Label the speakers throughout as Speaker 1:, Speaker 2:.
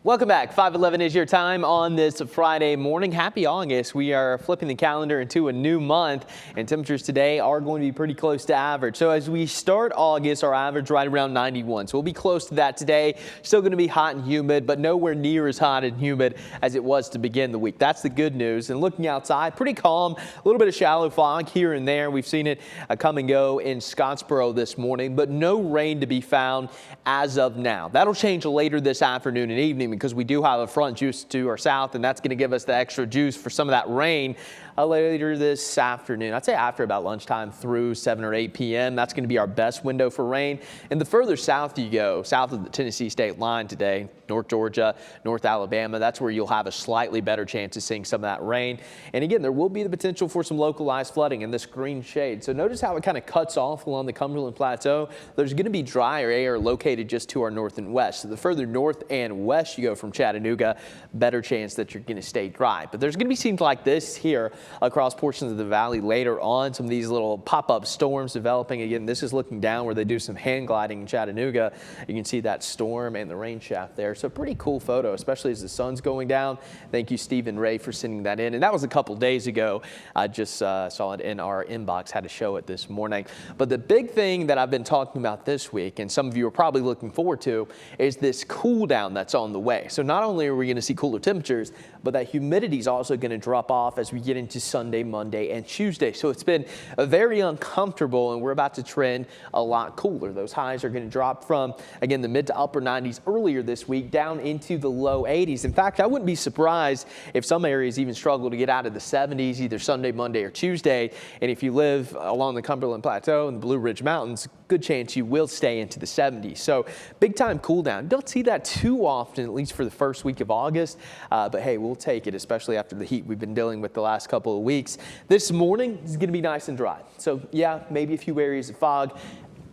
Speaker 1: Welcome back. 5:11 is your time on this Friday morning. Happy August. We are flipping the calendar into a new month, and temperatures today are going to be pretty close to average. So as we start August, our average right around 91. So we'll be close to that today. Still going to be hot and humid, but nowhere near as hot and humid as it was to begin the week. That's the good news. And looking outside, pretty calm. A little bit of shallow fog here and there. We've seen it come and go in Scottsboro this morning, but no rain to be found as of now. That'll change later this afternoon and evening, because we do have a front juice to our south, and that's going to give us the extra juice for some of that rain later this afternoon. I'd say after about lunchtime through 7 or 8 p.m. That's going to be our best window for rain. And the further south you go, south of the Tennessee state line today, North Georgia, North Alabama, that's where you'll have a slightly better chance of seeing some of that rain. And again, there will be the potential for some localized flooding in this green shade. So notice how it kind of cuts off along the Cumberland Plateau. There's going to be drier air located just to our north and west. So the further north and west you go from Chattanooga, better chance that you're going to stay dry. But there's going to be scenes like this here across portions of the valley later on. Some of these little pop-up storms developing. Again, this is looking down where they do some hand gliding in Chattanooga. You can see that storm and the rain shaft there. So pretty cool photo, especially as the sun's going down. Thank you, Stephen Ray, for sending that in. And that was a couple days ago. I just saw it in our inbox, had to show it this morning. But the big thing that I've been talking about this week, and some of you are probably looking forward to, is this cool down that's on the way. So not only are we going to see cooler temperatures, but that humidity is also going to drop off as we get into Sunday, Monday, and Tuesday. So it's been very uncomfortable, and we're about to trend a lot cooler. Those highs are going to drop from, again, the mid to upper 90s earlier this week down into the low 80s. In fact, I wouldn't be surprised if some areas even struggle to get out of the 70s either Sunday, Monday, or Tuesday. And if you live along the Cumberland Plateau and the Blue Ridge Mountains, good chance you will stay into the 70s. So big time cool down. Don't see that too often, at least for the first week of August. But hey, we'll take it, especially after the heat we've been dealing with the last couple of weeks. This morning is going to be nice and dry. So yeah, maybe a few areas of fog.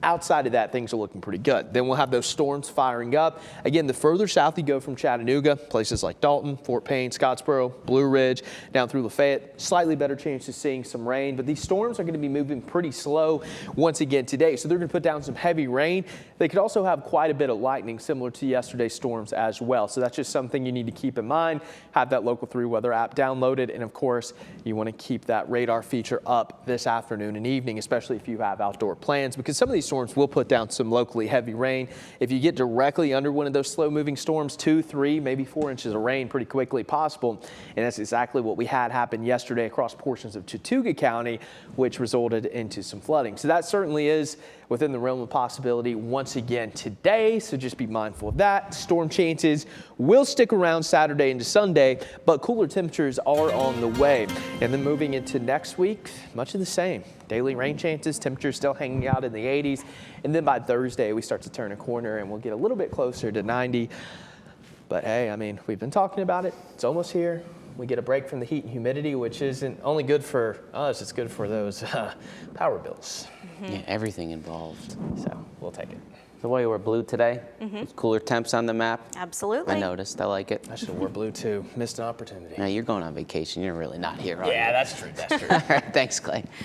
Speaker 1: Outside of that, things are looking pretty good. Then we'll have those storms firing up. Again, the further south you go from Chattanooga, places like Dalton, Fort Payne, Scottsboro, Blue Ridge, down through Lafayette, slightly better chance of seeing some rain. But these storms are going to be moving pretty slow once again today. So they're going to put down some heavy rain. They could also have quite a bit of lightning, similar to yesterday's storms as well. So that's just something you need to keep in mind. Have that local 3 weather app downloaded. And of course, you want to keep that radar feature up this afternoon and evening, especially if you have outdoor plans, because some of these storms will put down some locally heavy rain. If you get directly under one of those slow moving storms, 2, 3, maybe 4 inches of rain pretty quickly possible. And that's exactly what we had happen yesterday across portions of Chattooga County, which resulted into some flooding. So that certainly is within the realm of possibility once again today. So just be mindful of that. Storm chances will stick around Saturday into Sunday, but cooler temperatures are on the way. And then moving into next week, much of the same. Daily rain chances, temperatures still hanging out in the 80s. And then by Thursday, we start to turn a corner and we'll get a little bit closer to 90. But hey, I mean, we've been talking about it. It's almost here. We get a break from the heat and humidity, which isn't only good for us, it's good for those power bills.
Speaker 2: Yeah, everything involved.
Speaker 1: So we'll take it.
Speaker 2: The way we're blue today, it's cooler temps on the map.
Speaker 3: Absolutely.
Speaker 2: I noticed. I like it.
Speaker 1: I should have wore blue too. Missed an opportunity.
Speaker 2: Now you're going on vacation. You're really not here, are you?
Speaker 1: Yeah, that's true. That's true.
Speaker 2: All right, thanks, Clay.